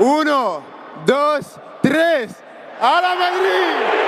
Uno, dos, tres. ¡A la Madrid!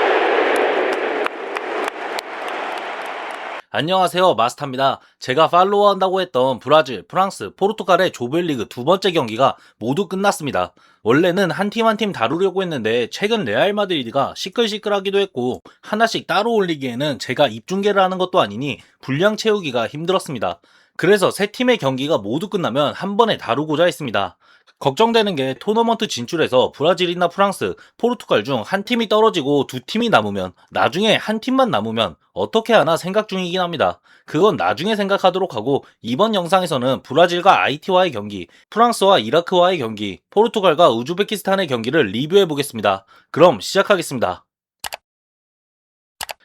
안녕하세요, 마스터입니다. 제가 팔로우한다고 했던 브라질, 프랑스, 포르투갈의 조별리그 두 번째 경기가 모두 끝났습니다. 원래는 한 팀 한 팀 다루려고 했는데 최근 레알 마드리드가 시끌시끌하기도 했고 하나씩 따로 올리기에는 제가 입중계를 하는 것도 아니니 분량 채우기가 힘들었습니다. 그래서 세 팀의 경기가 모두 끝나면 한 번에 다루고자 했습니다. 걱정되는 게 토너먼트 진출에서 브라질이나 프랑스, 포르투갈 중 한 팀이 떨어지고 두 팀이 남으면 나중에 한 팀만 남으면 어떻게 하나 생각 중이긴 합니다. 그건 나중에 생각하도록 하고 이번 영상에서는 브라질과 IT와의 경기, 프랑스와 이라크와의 경기, 포르투갈과 우즈베키스탄의 경기를 리뷰해 보겠습니다. 그럼 시작하겠습니다.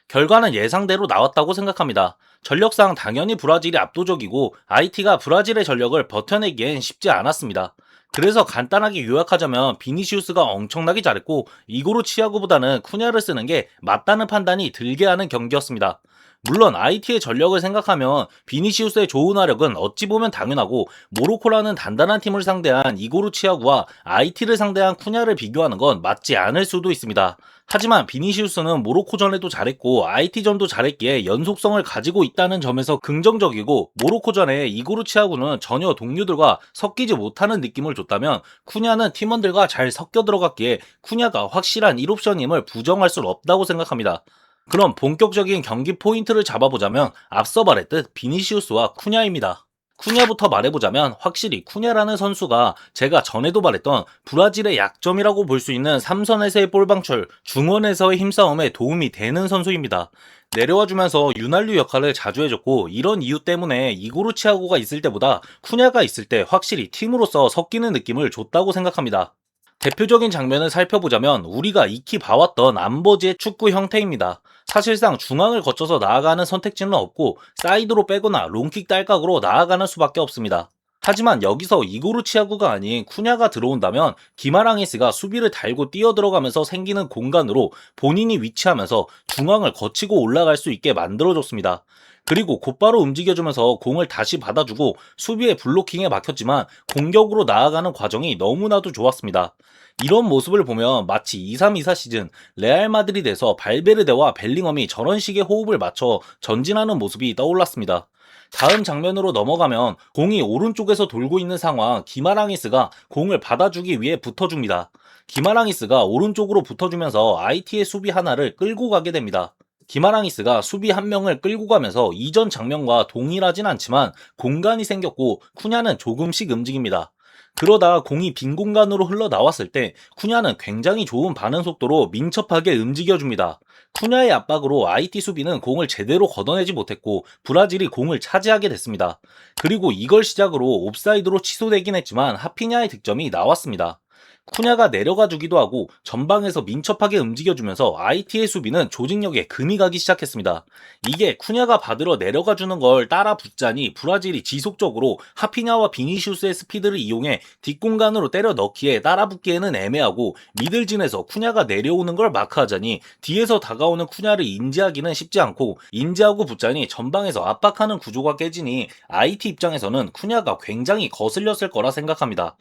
결과는 예상대로 나왔다고 생각합니다. 전력상 당연히 브라질이 압도적이고 IT가 브라질의 전력을 버텨내기엔 쉽지 않았습니다. 그래서 간단하게 요약하자면 비니시우스가 엄청나게 잘했고 이고르 치아고보다는 쿠냐를 쓰는 게 맞다는 판단이 들게 하는 경기였습니다. 물론 IT의 전력을 생각하면 비니시우스의 좋은 화력은 어찌 보면 당연하고 모로코라는 단단한 팀을 상대한 이고르 치아고와 IT를 상대한 쿠냐를 비교하는 건 맞지 않을 수도 있습니다. 하지만 비니시우스는 모로코전에도 잘했고 IT전도 잘했기에 연속성을 가지고 있다는 점에서 긍정적이고 모로코전에 이고르 치아고는 전혀 동료들과 섞이지 못하는 느낌을 줬다면 쿠냐는 팀원들과 잘 섞여 들어갔기에 쿠냐가 확실한 1옵션임을 부정할 수 없다고 생각합니다. 그럼 본격적인 경기 포인트를 잡아보자면 앞서 말했듯 비니시우스와 쿠냐입니다. 쿠냐부터 말해보자면 확실히 쿠냐라는 선수가 제가 전에도 말했던 브라질의 약점이라고 볼 수 있는 삼선에서의 볼 방출, 중원에서의 힘싸움에 도움이 되는 선수입니다. 내려와주면서 윤활유 역할을 자주 해줬고 이런 이유 때문에 이고르 치아고가 있을 때보다 쿠냐가 있을 때 확실히 팀으로서 섞이는 느낌을 줬다고 생각합니다. 대표적인 장면을 살펴보자면 우리가 익히 봐왔던 안버지의 축구 형태입니다. 사실상 중앙을 거쳐서 나아가는 선택지는 없고 사이드로 빼거나 롱킥 딸깍으로 나아가는 수밖에 없습니다. 하지만 여기서 이고르 치아구가 아닌 쿠냐가 들어온다면 기마랑이스가 수비를 달고 뛰어 들어가면서 생기는 공간으로 본인이 위치하면서 중앙을 거치고 올라갈 수 있게 만들어줬습니다. 그리고 곧바로 움직여주면서 공을 다시 받아주고 수비의 블로킹에 막혔지만 공격으로 나아가는 과정이 너무나도 좋았습니다. 이런 모습을 보면 마치 23-24 시즌 레알 마드리드에서 발베르데와 벨링엄이 저런 식의 호흡을 맞춰 전진하는 모습이 떠올랐습니다. 다음 장면으로 넘어가면 공이 오른쪽에서 돌고 있는 상황 기마랑이스가 공을 받아주기 위해 붙어줍니다. 기마랑이스가 오른쪽으로 붙어주면서 IT의 수비 하나를 끌고 가게 됩니다. 기마랑이스가 수비 한 명을 끌고 가면서 이전 장면과 동일하진 않지만 공간이 생겼고 쿠냐는 조금씩 움직입니다. 그러다 공이 빈 공간으로 흘러나왔을 때 쿠냐는 굉장히 좋은 반응 속도로 민첩하게 움직여줍니다. 쿠냐의 압박으로 IT 수비는 공을 제대로 걷어내지 못했고 브라질이 공을 차지하게 됐습니다. 그리고 이걸 시작으로 옵사이드로 취소되긴 했지만 하피냐의 득점이 나왔습니다. 쿠냐가 내려가 주기도 하고 전방에서 민첩하게 움직여주면서 IT의 수비는 조직력에 금이 가기 시작했습니다. 이게 쿠냐가 받으러 내려가 주는 걸 따라 붙자니 브라질이 지속적으로 하피냐와 비니시우스의 스피드를 이용해 뒷공간으로 때려 넣기에 따라 붙기에는 애매하고 미들진에서 쿠냐가 내려오는 걸 마크하자니 뒤에서 다가오는 쿠냐를 인지하기는 쉽지 않고 인지하고 붙자니 전방에서 압박하는 구조가 깨지니 IT 입장에서는 쿠냐가 굉장히 거슬렸을 거라 생각합니다.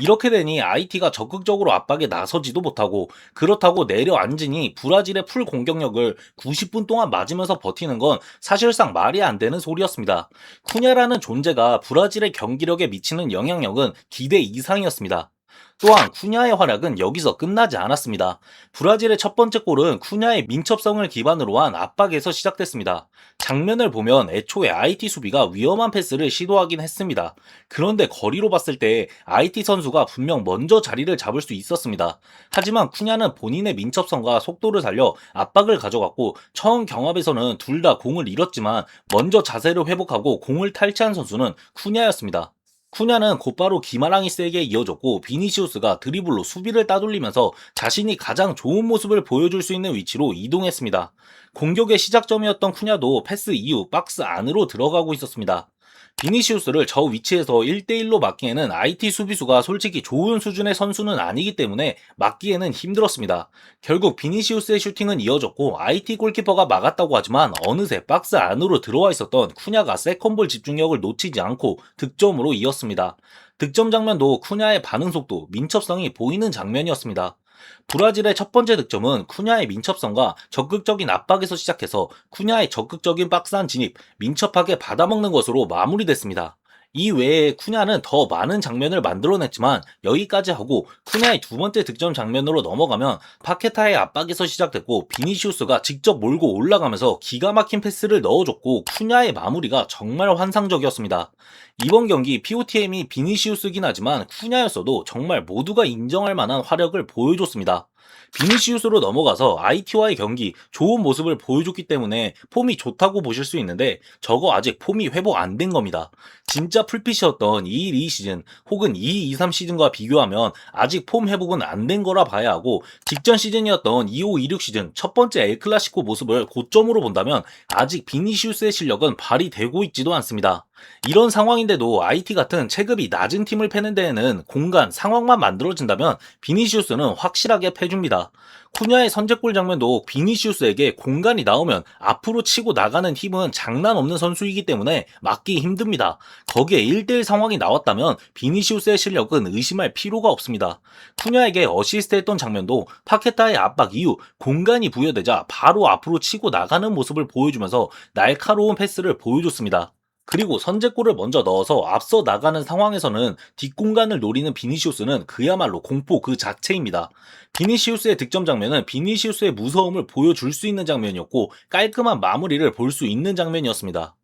이렇게 되니 IT가 적극적으로 압박에 나서지도 못하고 그렇다고 내려앉으니 브라질의 풀 공격력을 90분 동안 맞으면서 버티는 건 사실상 말이 안 되는 소리였습니다. 쿠냐라는 존재가 브라질의 경기력에 미치는 영향력은 기대 이상이었습니다. 또한 쿠냐의 활약은 여기서 끝나지 않았습니다. 브라질의 첫 번째 골은 쿠냐의 민첩성을 기반으로 한 압박에서 시작됐습니다. 장면을 보면 애초에 IT 수비가 위험한 패스를 시도하긴 했습니다. 그런데 거리로 봤을 때 IT 선수가 분명 먼저 자리를 잡을 수 있었습니다. 하지만 쿠냐는 본인의 민첩성과 속도를 살려 압박을 가져갔고 처음 경합에서는 둘 다 공을 잃었지만 먼저 자세를 회복하고 공을 탈취한 선수는 쿠냐였습니다. 쿠냐는 곧바로 기마랑이스에게 이어졌고 비니시우스가 드리블로 수비를 따돌리면서 자신이 가장 좋은 모습을 보여줄 수 있는 위치로 이동했습니다. 공격의 시작점이었던 쿠냐도 패스 이후 박스 안으로 들어가고 있었습니다. 비니시우스를 저 위치에서 1대1로 막기에는 IT 수비수가 솔직히 좋은 수준의 선수는 아니기 때문에 막기에는 힘들었습니다. 결국 비니시우스의 슈팅은 이어졌고 IT 골키퍼가 막았다고 하지만 어느새 박스 안으로 들어와 있었던 쿠냐가 세컨볼 집중력을 놓치지 않고 득점으로 이었습니다. 득점 장면도 쿠냐의 반응 속도, 민첩성이 보이는 장면이었습니다. 브라질의 첫 번째 득점은 쿠냐의 민첩성과 적극적인 압박에서 시작해서 쿠냐의 적극적인 박스안 진입, 민첩하게 받아먹는 것으로 마무리됐습니다. 이 외에 쿠냐는 더 많은 장면을 만들어냈지만 여기까지 하고 쿠냐의 두 번째 득점 장면으로 넘어가면 파케타의 압박에서 시작됐고 비니시우스가 직접 몰고 올라가면서 기가 막힌 패스를 넣어줬고 쿠냐의 마무리가 정말 환상적이었습니다. 이번 경기 POTM이 비니시우스긴 하지만 쿠냐였어도 정말 모두가 인정할 만한 화력을 보여줬습니다. 비니시우스로 넘어가서 IT와의 경기 좋은 모습을 보여줬기 때문에 폼이 좋다고 보실 수 있는데 저거 아직 폼이 회복 안 된 겁니다. 진짜 풀핏이었던 2-1-2 시즌 혹은 2-2-3 시즌과 비교하면 아직 폼 회복은 안 된 거라 봐야 하고 직전 시즌이었던 25-26 시즌 첫 번째 엘클라시코 모습을 고점으로 본다면 아직 비니시우스의 실력은 발휘되고 있지도 않습니다. 이런 상황인데도 IT 같은 체급이 낮은 팀을 패는 데에는 공간, 상황만 만들어진다면 비니시우스는 확실하게 패줍니다. 쿠냐의 선제골 장면도 비니시우스에게 공간이 나오면 앞으로 치고 나가는 힘은 장난 없는 선수이기 때문에 막기 힘듭니다. 거기에 1대1 상황이 나왔다면 비니시우스의 실력은 의심할 필요가 없습니다. 쿠냐에게 어시스트 했던 장면도 파케타의 압박 이후 공간이 부여되자 바로 앞으로 치고 나가는 모습을 보여주면서 날카로운 패스를 보여줬습니다. 그리고 선제골을 먼저 넣어서 앞서 나가는 상황에서는 뒷공간을 노리는 비니시우스는 그야말로 공포 그 자체입니다. 비니시우스의 득점 장면은 비니시우스의 무서움을 보여줄 수 있는 장면이었고 깔끔한 마무리를 볼 수 있는 장면이었습니다.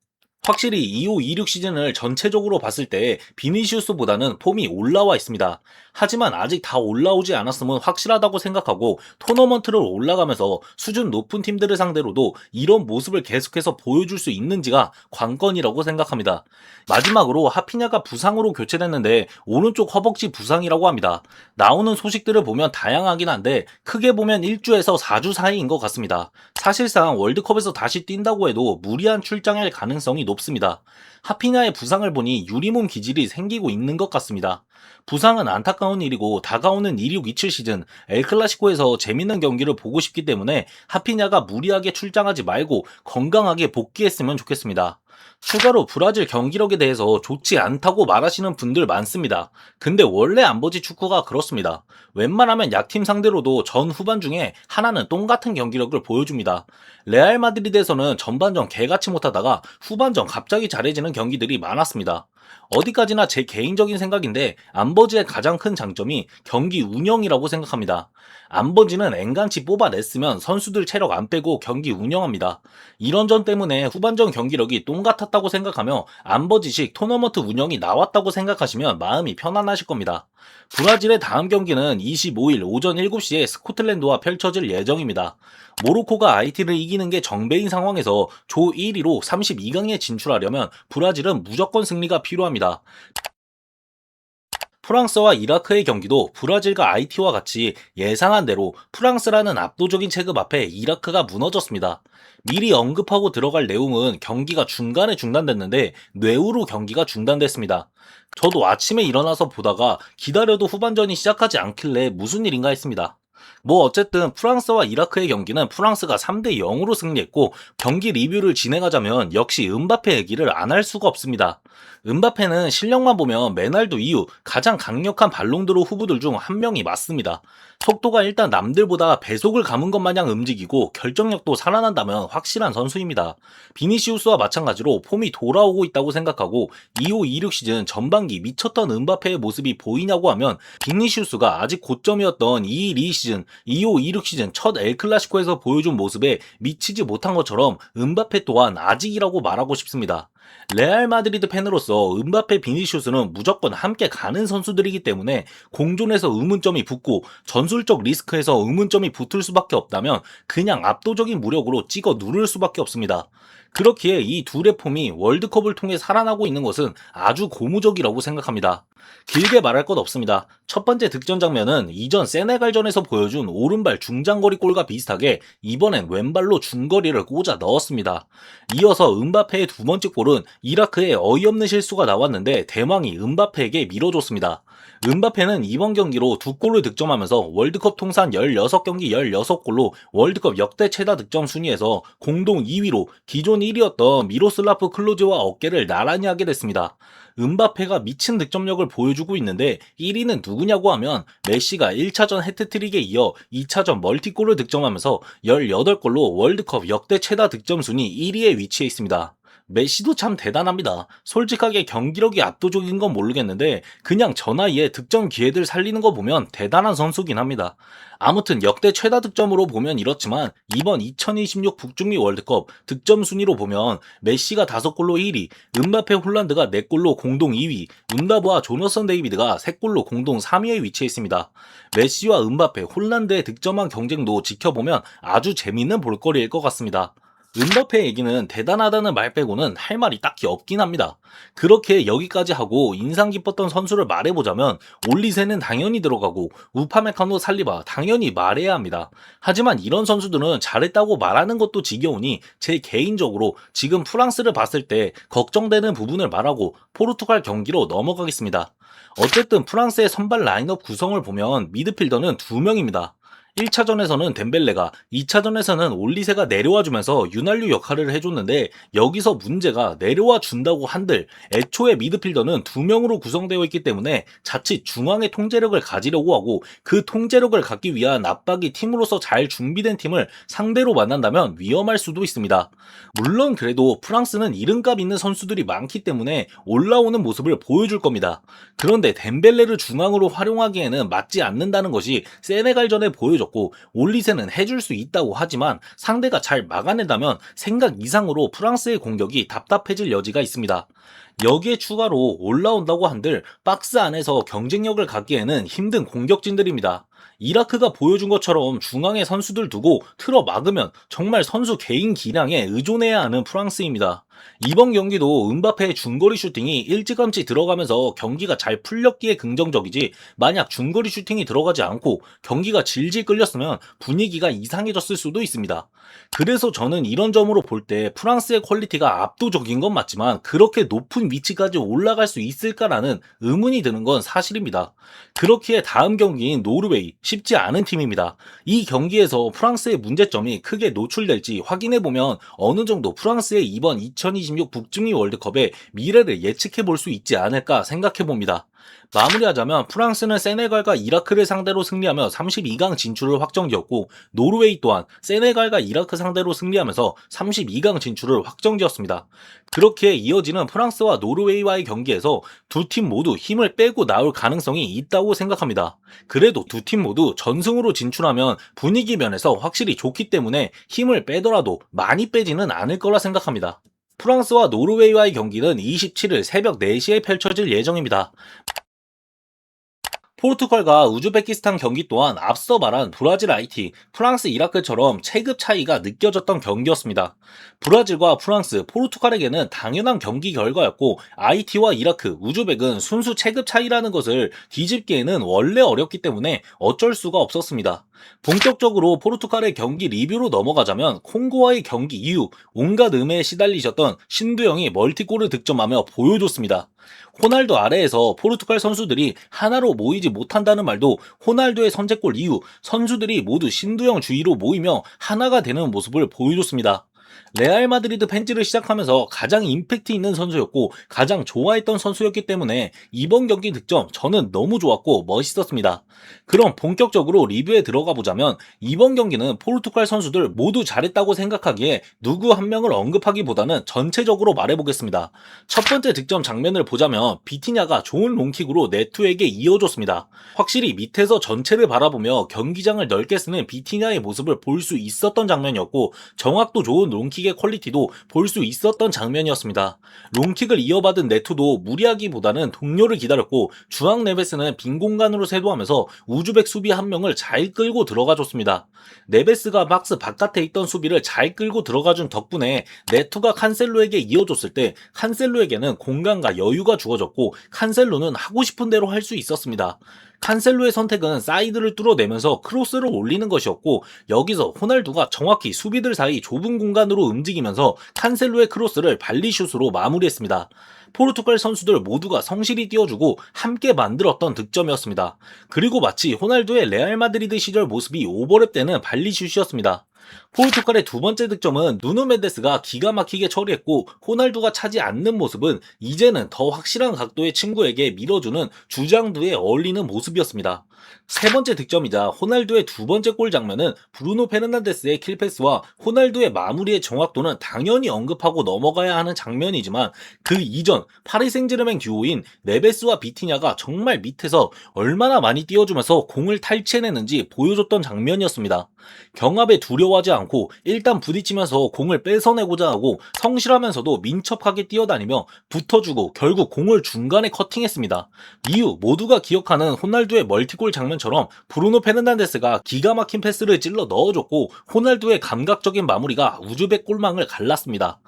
확실히 25-26 시즌을 전체적으로 봤을 때 비니시우스보다는 폼이 올라와 있습니다. 하지만 아직 다 올라오지 않았음은 확실하다고 생각하고 토너먼트를 올라가면서 수준 높은 팀들을 상대로도 이런 모습을 계속해서 보여줄 수 있는지가 관건이라고 생각합니다. 마지막으로 하피냐가 부상으로 교체됐는데 오른쪽 허벅지 부상이라고 합니다. 나오는 소식들을 보면 다양하긴 한데 크게 보면 1주에서 4주 사이인 것 같습니다. 사실상 월드컵에서 다시 뛴다고 해도 무리한 출장일 가능성이 높습니다. 하피냐의 부상을 보니 유리몸 기질이 생기고 있는 것 같습니다. 부상은 안타까운 일이고 다가오는 26-27 시즌 엘클라시코에서 재밌는 경기를 보고 싶기 때문에 하피냐가 무리하게 출장하지 말고 건강하게 복귀했으면 좋겠습니다. 추가로 브라질 경기력에 대해서 좋지 않다고 말하시는 분들 많습니다. 근데 원래 안보지 축구가 그렇습니다. 웬만하면 약팀 상대로도 전 후반 중에 하나는 똥같은 경기력을 보여줍니다. 레알 마드리드에서는 전반전 개같이 못하다가 후반전 갑자기 잘해지는 경기들이 많았습니다. 어디까지나 제 개인적인 생각인데 안버지의 가장 큰 장점이 경기 운영이라고 생각합니다. 안버지는 엔간치 뽑아냈으면 선수들 체력 안 빼고 경기 운영합니다. 이런 점 때문에 후반전 경기력이 똥 같았다고 생각하며 안버지식 토너먼트 운영이 나왔다고 생각하시면 마음이 편안하실 겁니다. 브라질의 다음 경기는 25일 오전 7시에 스코틀랜드와 펼쳐질 예정입니다. 모로코가 IT를 이기는 게 정배인 상황에서 조 1위로 32강에 진출하려면 브라질은 무조건 승리가 필요합니다. 프랑스와 이라크의 경기도 브라질과 IT와 같이 예상한 대로 프랑스라는 압도적인 체급 앞에 이라크가 무너졌습니다. 미리 언급하고 들어갈 내용은 경기가 중간에 중단됐는데 뇌우로 경기가 중단됐습니다. 저도 아침에 일어나서 보다가 기다려도 후반전이 시작하지 않길래 무슨 일인가 했습니다. 뭐 어쨌든 프랑스와 이라크의 경기는 프랑스가 3-0으로 승리했고 경기 리뷰를 진행하자면 역시 음바페 얘기를 안 할 수가 없습니다. 음바페는 실력만 보면 메날도 이후 가장 강력한 발롱도르 후보들 중 한 명이 맞습니다. 속도가 일단 남들보다 배속을 감은 것 마냥 움직이고 결정력도 살아난다면 확실한 선수입니다. 비니시우스와 마찬가지로 폼이 돌아오고 있다고 생각하고 25-26 시즌 전반기 미쳤던 음바페의 모습이 보이냐고 하면 비니시우스가 아직 고점이었던 2-1-2 시즌, 25-26 시즌 첫 엘클라시코에서 보여준 모습에 미치지 못한 것처럼 음바페 또한 아직이라고 말하고 싶습니다. 레알 마드리드 팬으로서 음바페 비니시우스는 무조건 함께 가는 선수들이기 때문에 공존에서 의문점이 붙고 전술적 리스크에서 의문점이 붙을 수밖에 없다면 그냥 압도적인 무력으로 찍어 누를 수밖에 없습니다. 그렇기에 이 둘의 폼이 월드컵을 통해 살아나고 있는 것은 아주 고무적이라고 생각합니다. 길게 말할 것 없습니다. 첫 번째 득점 장면은 이전 세네갈전에서 보여준 오른발 중장거리 골과 비슷하게 이번엔 왼발로 중거리를 꽂아 넣었습니다. 이어서 음바페의 두 번째 골은 이라크에 어이없는 실수가 나왔는데 대망이 음바페에게 밀어줬습니다. 은바페는 이번 경기로 2골을 득점하면서 월드컵 통산 16경기 16골로 월드컵 역대 최다 득점 순위에서 공동 2위로 기존 1위였던 미로슬라프 클로제와 어깨를 나란히 하게 됐습니다. 은바페가 미친 득점력을 보여주고 있는데 1위는 누구냐고 하면 메시가 1차전 해트트릭에 이어 2차전 멀티골을 득점하면서 18골로 월드컵 역대 최다 득점 순위 1위에 위치해 있습니다. 메시도 참 대단합니다. 솔직하게 경기력이 압도적인 건 모르겠는데 그냥 저 나이에 득점 기회들 살리는 거 보면 대단한 선수긴 합니다. 아무튼 역대 최다 득점으로 보면 이렇지만 이번 2026 북중미 월드컵 득점 순위로 보면 메시가 5골로 1위, 은바페 홀란드가 4골로 공동 2위, 운다브와 조너선 데이비드가 3골로 공동 3위에 위치해 있습니다. 메시와 은바페, 홀란드의 득점왕 경쟁도 지켜보면 아주 재밌는 볼거리일 것 같습니다. 은바페 얘기는 대단하다는 말 빼고는 할 말이 딱히 없긴 합니다. 그렇게 여기까지 하고 인상 깊었던 선수를 말해보자면 올리세는 당연히 들어가고 우파메카노 살리바 당연히 말해야 합니다. 하지만 이런 선수들은 잘했다고 말하는 것도 지겨우니 제 개인적으로 지금 프랑스를 봤을 때 걱정되는 부분을 말하고 포르투갈 경기로 넘어가겠습니다. 어쨌든 프랑스의 선발 라인업 구성을 보면 미드필더는 2명입니다. 1차전에서는 덴벨레가, 2차전에서는 올리세가 내려와주면서 윤활유 역할을 해줬는데 여기서 문제가 내려와 준다고 한들 애초에 미드필더는 2명으로 구성되어 있기 때문에 자칫 중앙의 통제력을 가지려고 하고 그 통제력을 갖기 위한 압박이 팀으로서 잘 준비된 팀을 상대로 만난다면 위험할 수도 있습니다. 물론 그래도 프랑스는 이름값 있는 선수들이 많기 때문에 올라오는 모습을 보여줄 겁니다. 그런데 덴벨레를 중앙으로 활용하기에는 맞지 않는다는 것이 세네갈전에 보여줬고 올리세는 해줄 수 있다고 하지만 상대가 잘 막아낸다면 생각 이상으로 프랑스의 공격이 답답해질 여지가 있습니다. 여기에 추가로 올라온다고 한들 박스 안에서 경쟁력을 갖기에는 힘든 공격진들입니다. 이라크가 보여준 것처럼 중앙에 선수들 두고 틀어 막으면 정말 선수 개인 기량에 의존해야 하는 프랑스입니다. 이번 경기도 은바페의 중거리 슈팅이 일찌감치 들어가면서 경기가 잘 풀렸기에 긍정적이지 만약 중거리 슈팅이 들어가지 않고 경기가 질질 끌렸으면 분위기가 이상해졌을 수도 있습니다. 그래서 저는 이런 점으로 볼 때 프랑스의 퀄리티가 압도적인 건 맞지만 그렇게 높은 위치까지 올라갈 수 있을까라는 의문이 드는 건 사실입니다. 그렇기에 다음 경기인 노르웨이 쉽지 않은 팀입니다. 이 경기에서 프랑스의 문제점이 크게 노출될지 확인해보면 어느 정도 프랑스의 이번 2026 북중미 월드컵의 미래를 예측해 볼 수 있지 않을까 생각해 봅니다. 마무리하자면 프랑스는 세네갈과 이라크를 상대로 승리하며 32강 진출을 확정지었고 노르웨이 또한 세네갈과 이라크 상대로 승리하면서 32강 진출을 확정지었습니다. 그렇게 이어지는 프랑스와 노르웨이와의 경기에서 두 팀 모두 힘을 빼고 나올 가능성이 있다고 생각합니다. 그래도 두 팀 모두 전승으로 진출하면 분위기 면에서 확실히 좋기 때문에 힘을 빼더라도 많이 빼지는 않을 거라 생각합니다. 프랑스와 노르웨이와의 경기는 27일 새벽 4시에 펼쳐질 예정입니다. 포르투갈과 우즈베키스탄 경기 또한 앞서 말한 브라질 IT, 프랑스 이라크처럼 체급 차이가 느껴졌던 경기였습니다. 브라질과 프랑스, 포르투갈에게는 당연한 경기 결과였고 IT와 이라크, 우즈벡은 순수 체급 차이라는 것을 뒤집기에는 원래 어렵기 때문에 어쩔 수가 없었습니다. 본격적으로 포르투갈의 경기 리뷰로 넘어가자면 콩고와의 경기 이후 온갖 음해에 시달리셨던 신두영이 멀티골을 득점하며 보여줬습니다. 호날두 아래에서 포르투갈 선수들이 하나로 모이지 못한다는 말도 호날두의 선제골 이후 선수들이 모두 신두영 주위로 모이며 하나가 되는 모습을 보여줬습니다. 레알 마드리드 팬지를 시작하면서 가장 임팩트 있는 선수였고 가장 좋아했던 선수였기 때문에 이번 경기 득점 저는 너무 좋았고 멋있었습니다. 그럼 본격적으로 리뷰에 들어가 보자면 이번 경기는 포르투갈 선수들 모두 잘했다고 생각하기에 누구 한 명을 언급하기보다는 전체적으로 말해보겠습니다. 첫 번째 득점 장면을 보자면 비티냐가 좋은 롱킥으로 네투에게 이어줬습니다. 확실히 밑에서 전체를 바라보며 경기장을 넓게 쓰는 비티냐의 모습을 볼 수 있었던 장면이었고 정확도 좋은 롱킥의 퀄리티도 볼 수 있었던 장면이었습니다. 롱킥을 이어받은 네투도 무리하기보다는 동료를 기다렸고 주앙 네베스는 빈 공간으로 세도하면서 우즈벡 수비 한 명을 잘 끌고 들어가줬습니다. 네베스가 박스 바깥에 있던 수비를 잘 끌고 들어가준 덕분에 네투가 칸셀로에게 이어줬을 때 칸셀로에게는 공간과 여유가 주어졌고 칸셀로는 하고 싶은 대로 할 수 있었습니다. 칸셀로의 선택은 사이드를 뚫어내면서 크로스를 올리는 것이었고, 여기서 호날두가 정확히 수비들 사이 좁은 공간으로 움직이면서 칸셀로의 크로스를 발리슛으로 마무리했습니다. 포르투갈 선수들 모두가 성실히 뛰어주고 함께 만들었던 득점이었습니다. 그리고 마치 호날두의 레알 마드리드 시절 모습이 오버랩 되는 발리슛이었습니다. 포르투갈의 두 번째 득점은 누누 멘데스가 기가 막히게 처리했고, 호날두가 차지 않는 모습은 이제는 더 확실한 각도의 친구에게 밀어주는 주장두에 어울리는 모습이었습니다. 세 번째 득점이자 호날두의 두 번째 골 장면은 브루노 페르난데스의 킬패스와 호날두의 마무리의 정확도는 당연히 언급하고 넘어가야 하는 장면이지만, 그 이전 파리 생제르맹 듀오인 네베스와 비티냐가 정말 밑에서 얼마나 많이 뛰어주면서 공을 탈취해내는지 보여줬던 장면이었습니다. 경합에 두려워하지 않고 일단 부딪히면서 공을 뺏어내고자 하고, 성실하면서도 민첩하게 뛰어다니며 붙어주고 결국 공을 중간에 커팅했습니다. 이후 모두가 기억하는 호날두의 멀티골 장면처럼 브루노 페르난데스가 기가 막힌 패스를 찔러 넣어줬고, 호날두의 감각적인 마무리가 우즈벡 골망을 갈랐습니다.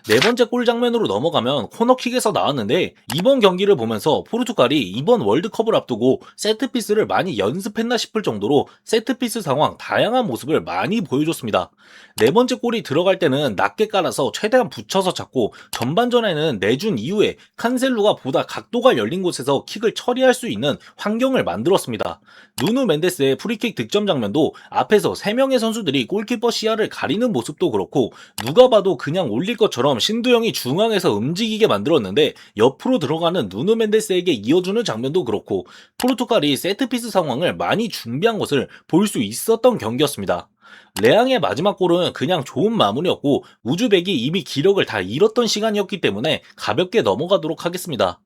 네 번째 골 장면으로 넘어가면 코너킥에서 나왔는데, 이번 경기를 보면서 포르투갈이 이번 월드컵을 앞두고 세트피스를 많이 연습했나 싶을 정도로 세트피스 상황 다양한 모습을 많이 보여줬습니다. 네 번째 골이 들어갈 때는 낮게 깔아서 최대한 붙여서 잡고, 전반전에는 내준 이후에 칸셀루가 보다 각도가 열린 곳에서 킥을 처리할 수 있는 환경을 만들었습니다. 누누 멘데스의 프리킥 득점 장면도 앞에서 3명의 선수들이 골키퍼 시야를 가리는 모습도 그렇고, 누가 봐도 그냥 올릴 것처럼 신두영이 중앙에서 움직이게 만들었는데 옆으로 들어가는 누누 멘데스에게 이어주는 장면도 그렇고, 포르투갈이 세트피스 상황을 많이 준비한 것을 볼 수 있었던 경기였습니다. 레앙의 마지막 골은 그냥 좋은 마무리였고, 우즈벡이 이미 기력을 다 잃었던 시간이었기 때문에 가볍게 넘어가도록 하겠습니다.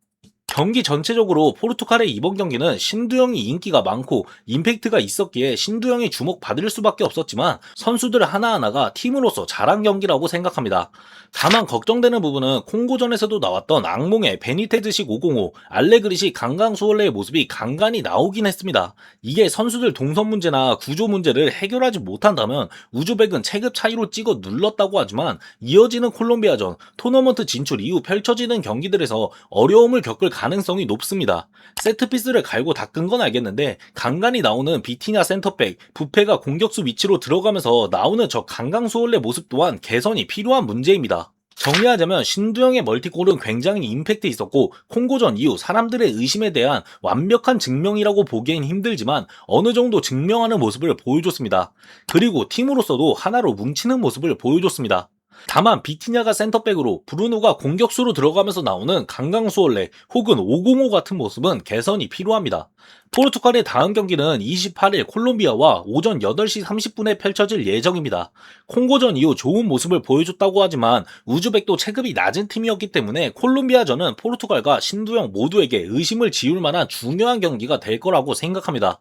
경기 전체적으로 포르투갈의 이번 경기는 신두영이 인기가 많고 임팩트가 있었기에 신두영이 주목받을 수밖에 없었지만, 선수들 하나하나가 팀으로서 잘한 경기라고 생각합니다. 다만 걱정되는 부분은 콩고전에서도 나왔던 악몽의 베니테즈식 505, 알레그리식 강강수월레의 모습이 간간히 나오긴 했습니다. 이게 선수들 동선 문제나 구조 문제를 해결하지 못한다면 우즈벡은 체급 차이로 찍어 눌렀다고 하지만, 이어지는 콜롬비아전, 토너먼트 진출 이후 펼쳐지는 경기들에서 어려움을 겪을 가능성이 높습니다. 세트피스를 갈고 닦은 건 알겠는데, 간간히 나오는 비티냐 센터백, 부페가 공격수 위치로 들어가면서 나오는 저 강강수월레 모습 또한 개선이 필요한 문제입니다. 정리하자면 신두영의 멀티골은 굉장히 임팩트 있었고, 콩고전 이후 사람들의 의심에 대한 완벽한 증명이라고 보기엔 힘들지만 어느 정도 증명하는 모습을 보여줬습니다. 그리고 팀으로서도 하나로 뭉치는 모습을 보여줬습니다. 다만 비티냐가 센터백으로, 브루노가 공격수로 들어가면서 나오는 강강수월레 혹은 505 같은 모습은 개선이 필요합니다. 포르투갈의 다음 경기는 28일 콜롬비아와 오전 8시 30분에 펼쳐질 예정입니다. 콩고전 이후 좋은 모습을 보여줬다고 하지만 우즈벡도 체급이 낮은 팀이었기 때문에 콜롬비아전은 포르투갈과 신두영 모두에게 의심을 지울 만한 중요한 경기가 될 거라고 생각합니다.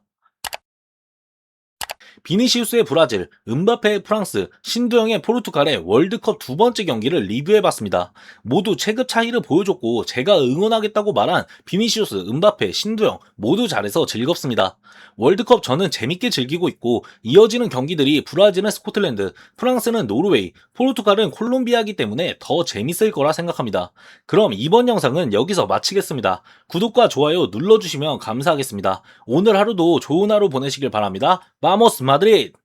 비니시우스의 브라질, 음바페의 프랑스, 신두영의 포르투갈의 월드컵 두 번째 경기를 리뷰해봤습니다. 모두 체급 차이를 보여줬고, 제가 응원하겠다고 말한 비니시우스, 음바페, 신두영 모두 잘해서 즐겁습니다. 월드컵 저는 재밌게 즐기고 있고, 이어지는 경기들이 브라질은 스코틀랜드, 프랑스는 노르웨이, 포르투갈은 콜롬비아이기 때문에 더 재밌을 거라 생각합니다. 그럼 이번 영상은 여기서 마치겠습니다. 구독과 좋아요 눌러주시면 감사하겠습니다. 오늘 하루도 좋은 하루 보내시길 바랍니다. 바모스 마드리드!